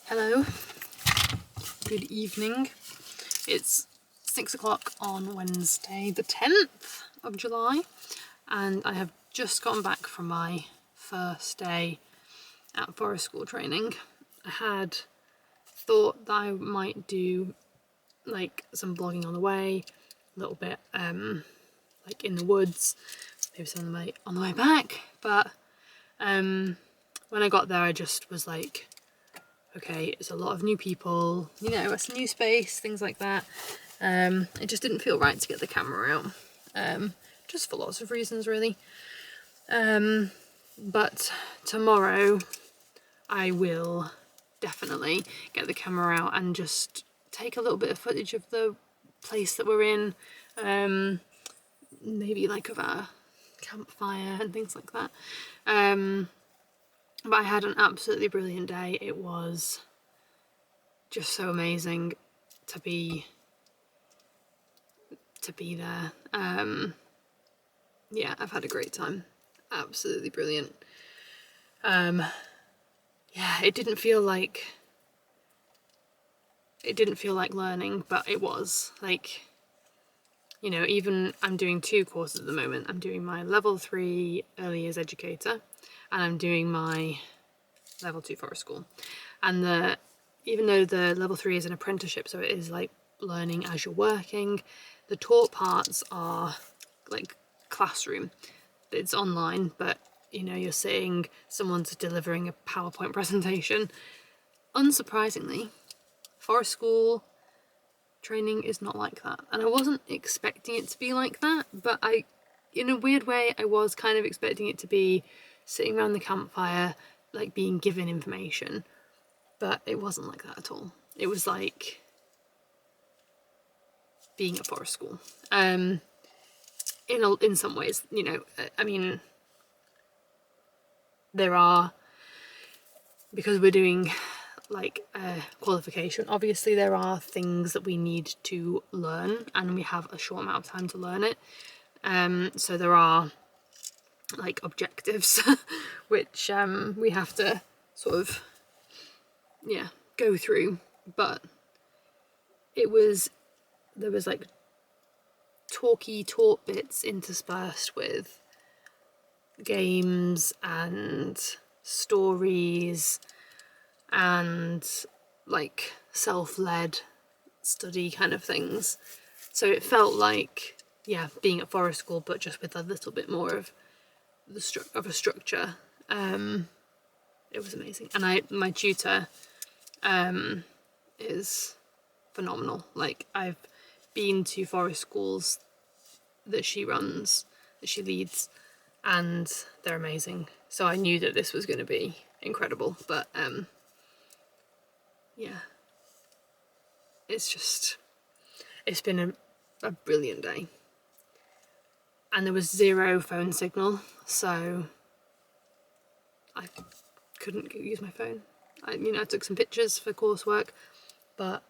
Hello, good evening. It's 6 o'clock on Wednesday the 10th of July and I have just gotten back from my first day at forest school training. I had thought that I might do like some vlogging on the way, a little bit like in the woods, maybe some on the way back, but when I got there I just was like, okay, it's a lot of new people, you know, it's a new space, things like that. It just didn't feel right to get the camera out, just for lots of reasons really. But tomorrow I will definitely get the camera out and just take a little bit of footage of the place that we're in, maybe like of our campfire and things like that. But I had an absolutely brilliant day. It was just so amazing to be there. Yeah, I've had a great time. Absolutely brilliant. Yeah, it didn't feel like learning, but it was like, you know, even I'm doing 2 courses at the moment. I'm doing my level 3 early years educator and I'm doing my level 2 forest school. And even though the level 3 is an apprenticeship, so it is like learning as you're working, the taught parts are like classroom. It's online, but you know, you're seeing someone's delivering a PowerPoint presentation. Unsurprisingly, forest school training is not like that, and I wasn't expecting it to be like that, but in a weird way, I was kind of expecting it to be sitting around the campfire, like being given information, but it wasn't like that at all. It was like being at forest school. In some ways, you know, I mean, there are, because we're doing like a qualification, obviously there are things that we need to learn and we have a short amount of time to learn it. So there are like objectives which we have to sort of, yeah, go through, but there was like taught bits interspersed with games and stories and like self-led study kind of things. So it felt like, yeah, being at forest school, but just with a little bit more of a structure. It was amazing, and my tutor is phenomenal. Like, I've been to forest schools that she leads, and they're amazing. So I knew that this was going to be incredible, but yeah, it's been a brilliant day. And there was 0 phone signal, so I couldn't use my phone. I took some pictures for coursework, but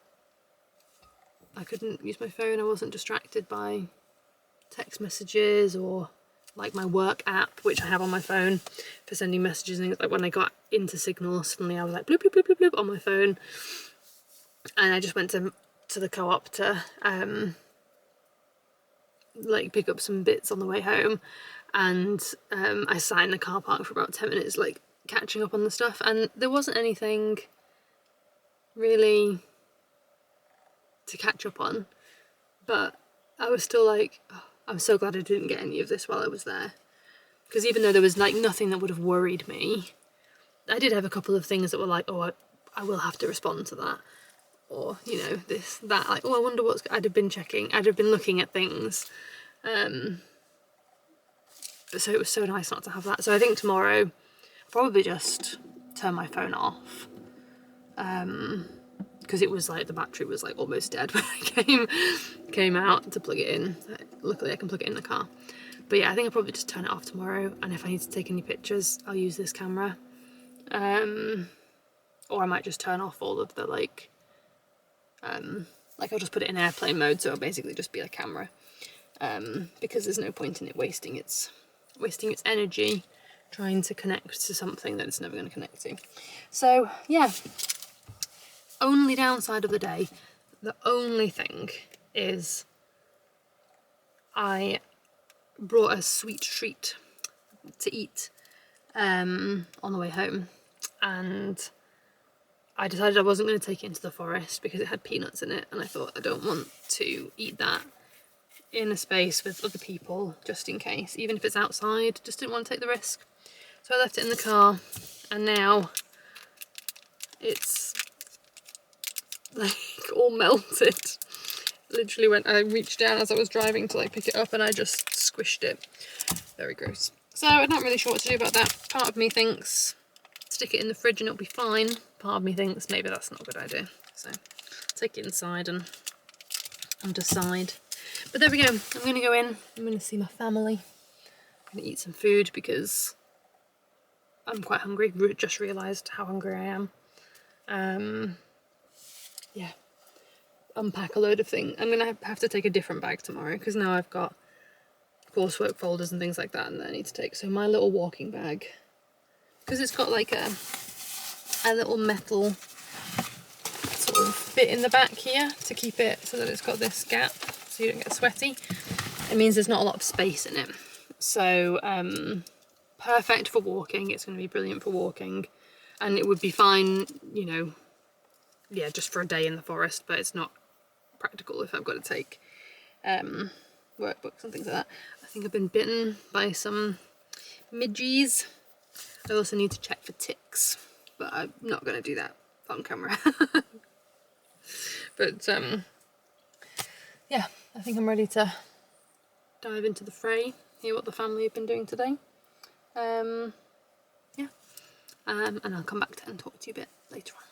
I couldn't use my phone. I wasn't distracted by text messages or like my work app, which I have on my phone for sending messages and things. Like when I got into Signal, suddenly I was like bloop bloop bloop bloop bloop on my phone, and I just went to the co-op to like pick up some bits on the way home, and I sat in the car park for about 10 minutes like catching up on the stuff, and there wasn't anything really to catch up on, but I was still like, oh, I'm so glad I didn't get any of this while I was there, because even though there was like nothing that would have worried me, I did have a couple of things that were like, oh, I will have to respond to that, or you know, this, that, like, oh, I wonder what's, I'd have been looking at things, so it was so nice not to have that. So I think tomorrow I'll probably just turn my phone off, because it was like the battery was like almost dead when I came out to plug it in. Luckily I can plug it in the car. But yeah, I think I'll probably just turn it off tomorrow, and if I need to take any pictures I'll use this camera, or I might just turn off all of the like I'll just put it in airplane mode, so it'll basically just be a camera, because there's no point in it wasting its energy trying to connect to something that it's never going to connect to. So yeah, only downside of the day, the only thing is I brought a sweet treat to eat on the way home, and I decided I wasn't going to take it into the forest because it had peanuts in it, and I thought I don't want to eat that in a space with other people just in case, even if it's outside. Just didn't want to take the risk, so I left it in the car, and now it's like all melted. Literally I reached down as I was driving to like pick it up and I just squished it. Very gross. So I'm not really sure what to do about that. Part of me thinks stick it in the fridge and it'll be fine. Part of me thinks maybe that's not a good idea. So take it inside and decide. But there we go. I'm going to go in. I'm going to see my family. I'm going to eat some food because I'm quite hungry. Just realised how hungry I am. Yeah. Unpack a load of things. I'm going to have to take a different bag tomorrow because now I've got coursework folders and things like that and that I need to take. So my little walking bag, because it's got like a little metal sort of bit in the back here to keep it so that it's got this gap so you don't get sweaty. It means there's not a lot of space in it. So perfect for walking. It's going to be brilliant for walking, and it would be fine, you know, yeah, just for a day in the forest, but it's not practical if I've got to take workbooks and things like that. I think I've been bitten by some midges. I also need to check for ticks, but I'm not going to do that on camera. But yeah, I think I'm ready to dive into the fray, hear what the family have been doing today. Yeah, and I'll come back and talk to you a bit later on.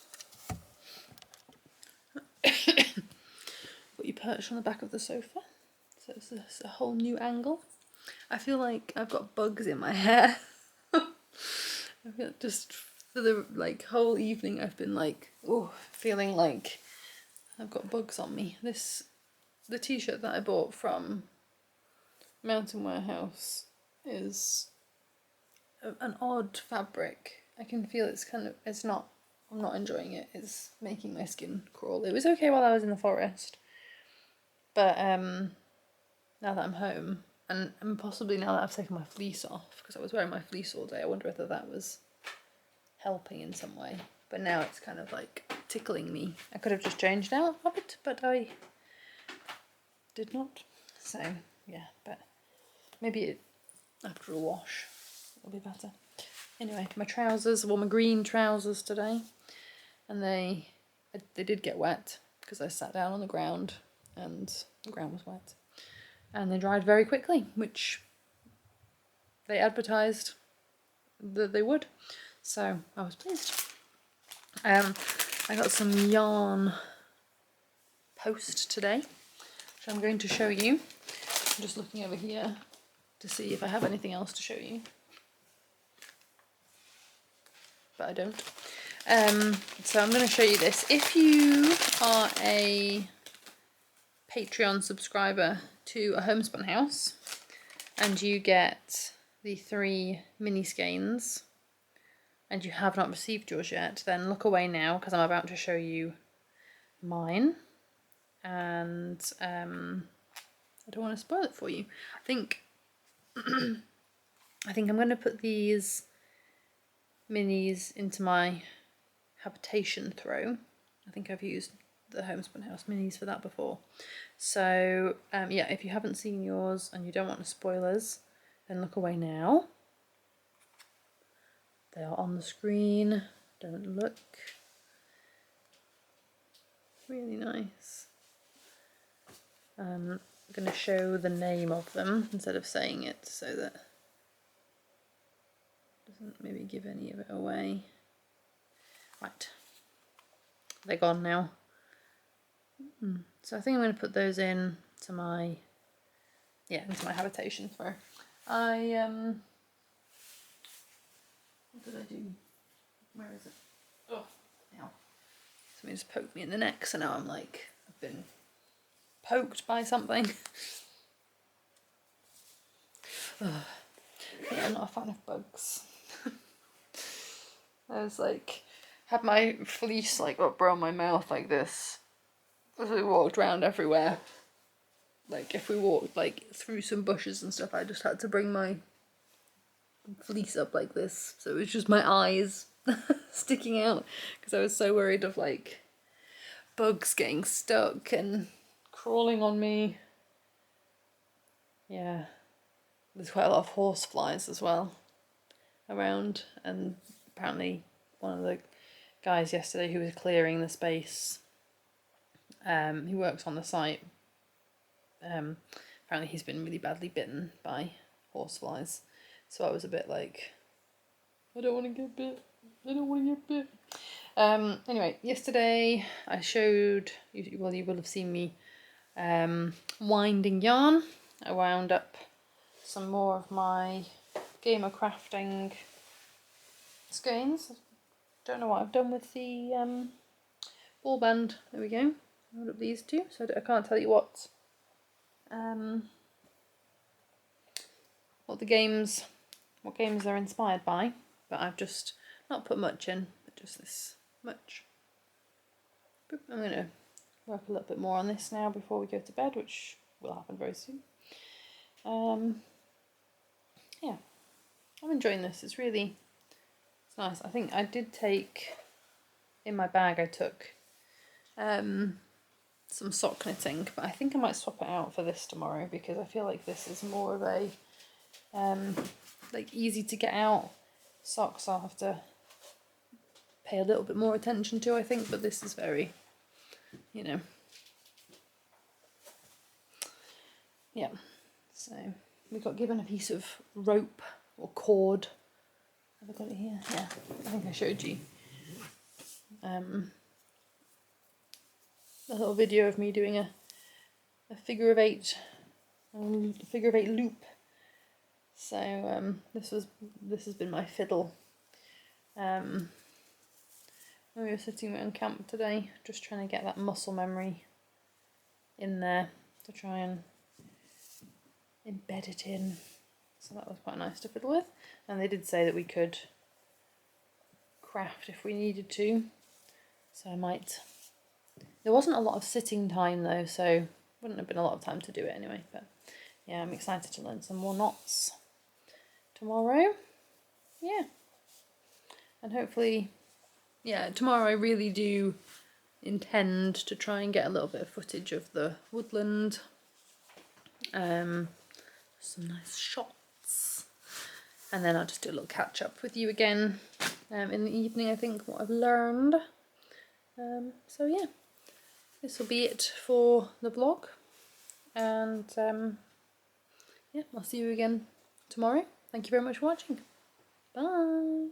Got you perched on the back of the sofa, so it's a whole new angle. I feel like I've got bugs in my hair. I feel just for the like whole evening I've been like, oh, feeling like I've got bugs on me. The t-shirt that I bought from Mountain Warehouse is an odd fabric. I can feel I'm not enjoying it. It's making my skin crawl. It was okay while I was in the forest, but now that I'm home, and possibly now that I've taken my fleece off, because I was wearing my fleece all day, I wonder whether that was helping in some way. But now it's kind of like tickling me. I could have just changed out of it, but I did not. So yeah, but maybe after a wash it'll be better. Anyway, my trousers, I wore my green trousers today, and they did get wet because I sat down on the ground and the ground was wet, and they dried very quickly, which they advertised that they would, so I was pleased. I got some yarn post today, which I'm going to show you. I'm just looking over here to see if I have anything else to show you, but I don't. So I'm going to show you this. If you are a Patreon subscriber to A Homespun House and you get the 3 mini skeins and you have not received yours yet, then look away now because I'm about to show you mine, and I don't want to spoil it for you. I think I'm going to put these minis into my habitation throw. I think I've used the Homespun House minis for that before. So yeah, if you haven't seen yours and you don't want the spoilers, then look away now. They are on the screen. Don't look. Really nice. I'm going to show the name of them instead of saying it so that it doesn't maybe give any of it away. Right. They're gone now. So I think I'm going to put those in to my habitation throw. What did I do? Where is it? Oh, now. Somebody just poked me in the neck, so now I'm like, I've been poked by something. Yeah, I'm not a fan of bugs. I was like, had my fleece like up around my mouth like this as we walked around everywhere. Like if we walked like through some bushes and stuff, I just had to bring my fleece up like this, so it was just my eyes sticking out because I was so worried of like bugs getting stuck and crawling on me. Yeah, there's quite a lot of horse flies as well around, and apparently one of the guys yesterday who was clearing the space, he works on the site, apparently he's been really badly bitten by horseflies, so I was a bit like, I don't want to get bit, I don't want to get bit. Anyway, yesterday I showed, well, you will have seen me winding yarn. I wound up some more of my Gamer Crafting skeins. Don't know what I've done with the ball band. There we go. Wound up these two, so I can't tell you what games they're inspired by, but I've just not put much in, but just this much. I'm going to work a little bit more on this now before we go to bed, which will happen very soon. Yeah, I'm enjoying this. It's nice. I think I did take, in my bag I took some sock knitting, but I think I might swap it out for this tomorrow because I feel like this is more of a like easy to get out socks. I'll have to pay a little bit more attention to, I think, but this is very, you know, yeah. So we got given a piece of rope or cord. Have I got it here? Yeah, I think I showed you a little video of me doing a figure of eight loop. So this has been my fiddle when we were sitting around camp today, just trying to get that muscle memory in there to try and embed it in. So that was quite nice to fiddle with, and they did say that we could craft if we needed to, so I might. There wasn't a lot of sitting time though, so wouldn't have been a lot of time to do it anyway, but yeah, I'm excited to learn some more knots tomorrow. Yeah, and hopefully, yeah, tomorrow I really do intend to try and get a little bit of footage of the woodland, some nice shots, and then I'll just do a little catch up with you again in the evening, I think, what I've learned. So yeah, this will be it for the vlog, and yeah, I'll see you again tomorrow. Thank you very much for watching. Bye.